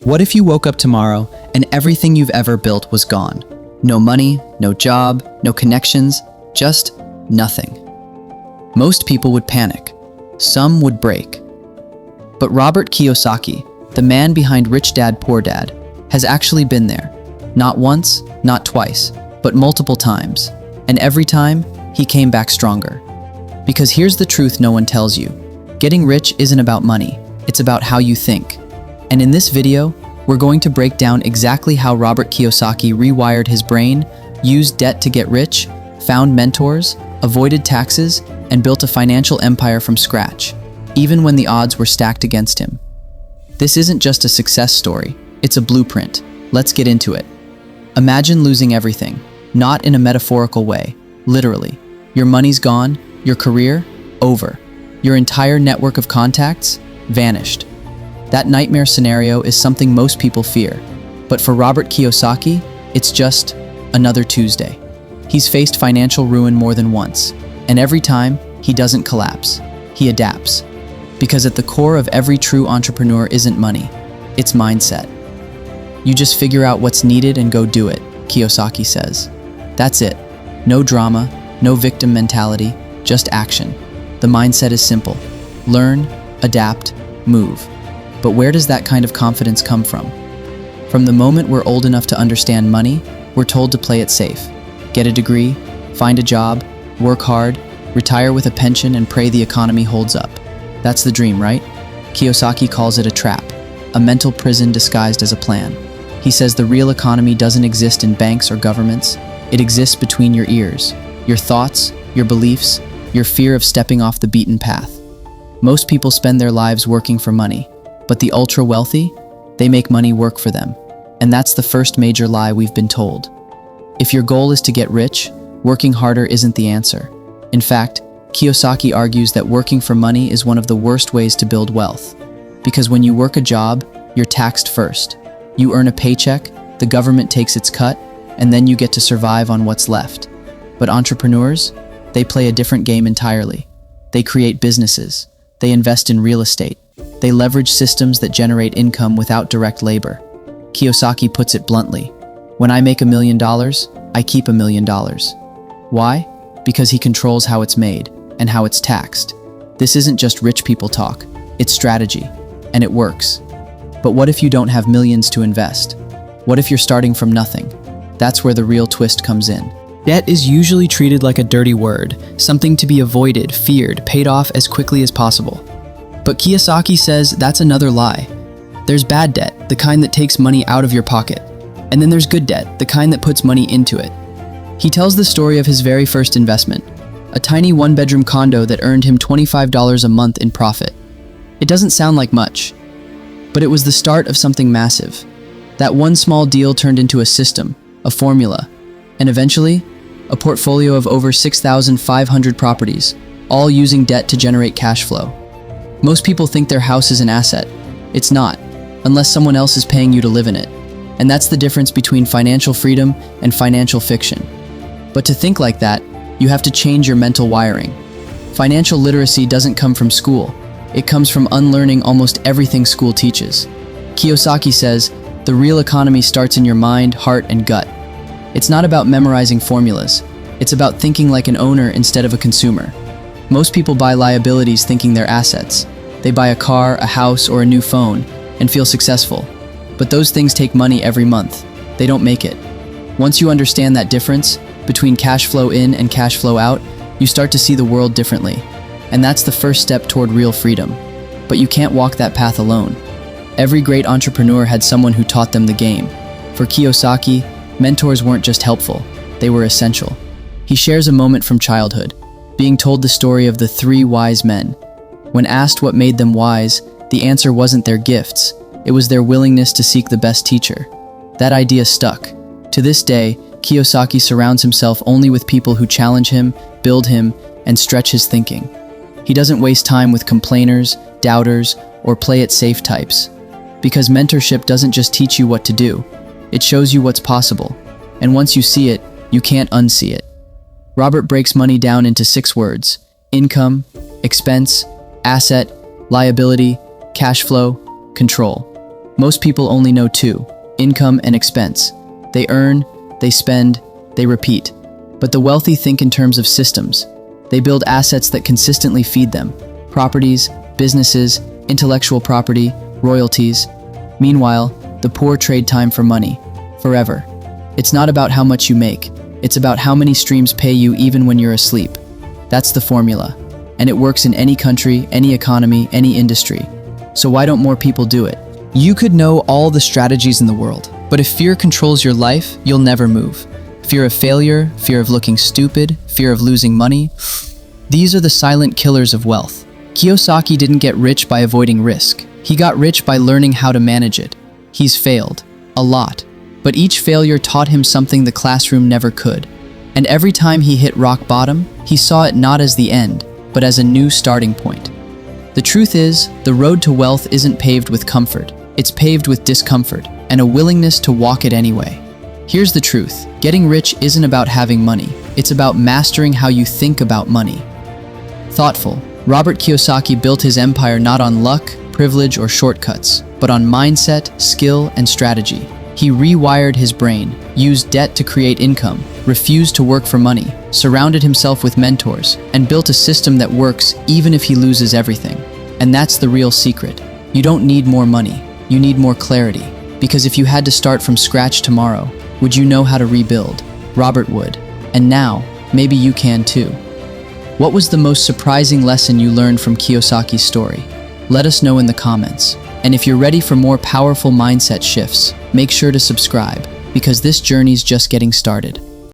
What if you woke up tomorrow and everything you've ever built was gone? No money, no job, no connections, just nothing. Most people would panic. Some would break. But Robert Kiyosaki, the man behind Rich Dad, Poor Dad, has actually been there. Not once, not twice, but multiple times. And every time, he came back stronger. Because here's the truth no one tells you. Getting rich isn't about money, it's about how you think. And in this video, we're going to break down exactly how Robert Kiyosaki rewired his brain, used debt to get rich, found mentors, avoided taxes, and built a financial empire from scratch, even when the odds were stacked against him. This isn't just a success story, it's a blueprint. Let's get into it. Imagine losing everything, not in a metaphorical way, literally. Your money's gone, your career, over. Your entire network of contacts, vanished. That nightmare scenario is something most people fear. But for Robert Kiyosaki, it's just another Tuesday. He's faced financial ruin more than once, and every time, he doesn't collapse. He adapts. Because at the core of every true entrepreneur isn't money, it's mindset. You just figure out what's needed and go do it, Kiyosaki says. That's it. No drama, no victim mentality, just action. The mindset is simple. Learn, adapt, move. But where does that kind of confidence come from? From the moment we're old enough to understand money, we're told to play it safe. Get a degree, find a job, work hard, retire with a pension, and pray the economy holds up. That's the dream, right? Kiyosaki calls it a trap, a mental prison disguised as a plan. He says the real economy doesn't exist in banks or governments. It exists between your ears, your thoughts, your beliefs, your fear of stepping off the beaten path. Most people spend their lives working for money, but the ultra-wealthy, they make money work for them. And that's the first major lie we've been told. If your goal is to get rich, working harder isn't the answer. In fact, Kiyosaki argues that working for money is one of the worst ways to build wealth. Because when you work a job, you're taxed first. You earn a paycheck, the government takes its cut, and then you get to survive on what's left. But entrepreneurs, they play a different game entirely. They create businesses. They invest in real estate. They leverage systems that generate income without direct labor. Kiyosaki puts it bluntly, when I make $1 million, I keep $1 million. Why? Because he controls how it's made and how it's taxed. This isn't just rich people talk, it's strategy, and it works. But what if you don't have millions to invest? What if you're starting from nothing? That's where the real twist comes in. Debt is usually treated like a dirty word, something to be avoided, feared, paid off as quickly as possible. But Kiyosaki says that's another lie. There's bad debt, the kind that takes money out of your pocket. And then there's good debt, the kind that puts money into it. He tells the story of his very first investment, a tiny one-bedroom condo that earned him $25 a month in profit. It doesn't sound like much, but it was the start of something massive. That one small deal turned into a system, a formula, and eventually, a portfolio of over 6,500 properties, all using debt to generate cash flow. Most people think their house is an asset. It's not, unless someone else is paying you to live in it. And that's the difference between financial freedom and financial fiction. But to think like that, you have to change your mental wiring. Financial literacy doesn't come from school. It comes from unlearning almost everything school teaches. Kiyosaki says, the real economy starts in your mind, heart, and gut. It's not about memorizing formulas. It's about thinking like an owner instead of a consumer. Most people buy liabilities thinking they're assets. They buy a car, a house, or a new phone and feel successful. But those things take money every month. They don't make it. Once you understand that difference between cash flow in and cash flow out, you start to see the world differently. And that's the first step toward real freedom. But you can't walk that path alone. Every great entrepreneur had someone who taught them the game. For Kiyosaki, mentors weren't just helpful, they were essential. He shares a moment from childhood, being told the story of the 3 wise men. When asked what made them wise, the answer wasn't their gifts, it was their willingness to seek the best teacher. That idea stuck. To this day, Kiyosaki surrounds himself only with people who challenge him, build him, and stretch his thinking. He doesn't waste time with complainers, doubters, or play-it-safe types. Because mentorship doesn't just teach you what to do, it shows you what's possible. And once you see it, you can't unsee it. Robert breaks money down into 6 words: income, expense, asset, liability, cash flow, control. Most people only know two: income and expense. They earn, they spend, they repeat. But the wealthy think in terms of systems. They build assets that consistently feed them: properties, businesses, intellectual property, royalties. Meanwhile, the poor trade time for money, forever. It's not about how much you make. It's about how many streams pay you even when you're asleep. That's the formula. And it works in any country, any economy, any industry. So why don't more people do it? You could know all the strategies in the world, but if fear controls your life, you'll never move. Fear of failure, fear of looking stupid, fear of losing money. These are the silent killers of wealth. Kiyosaki didn't get rich by avoiding risk. He got rich by learning how to manage it. He's failed. A lot. But each failure taught him something the classroom never could. And every time he hit rock bottom, he saw it not as the end, but as a new starting point. The truth is, the road to wealth isn't paved with comfort. It's paved with discomfort and a willingness to walk it anyway. Here's the truth. Getting rich isn't about having money. It's about mastering how you think about money. Thoughtful. Robert Kiyosaki built his empire not on luck, privilege, or shortcuts, but on mindset, skill, and strategy. He rewired his brain, used debt to create income, refused to work for money, surrounded himself with mentors, and built a system that works even if he loses everything. And that's the real secret. You don't need more money. You need more clarity. Because if you had to start from scratch tomorrow, would you know how to rebuild? Robert would. And now, maybe you can too. What was the most surprising lesson you learned from Kiyosaki's story? Let us know in the comments. And if you're ready for more powerful mindset shifts, make sure to subscribe, because this journey's just getting started.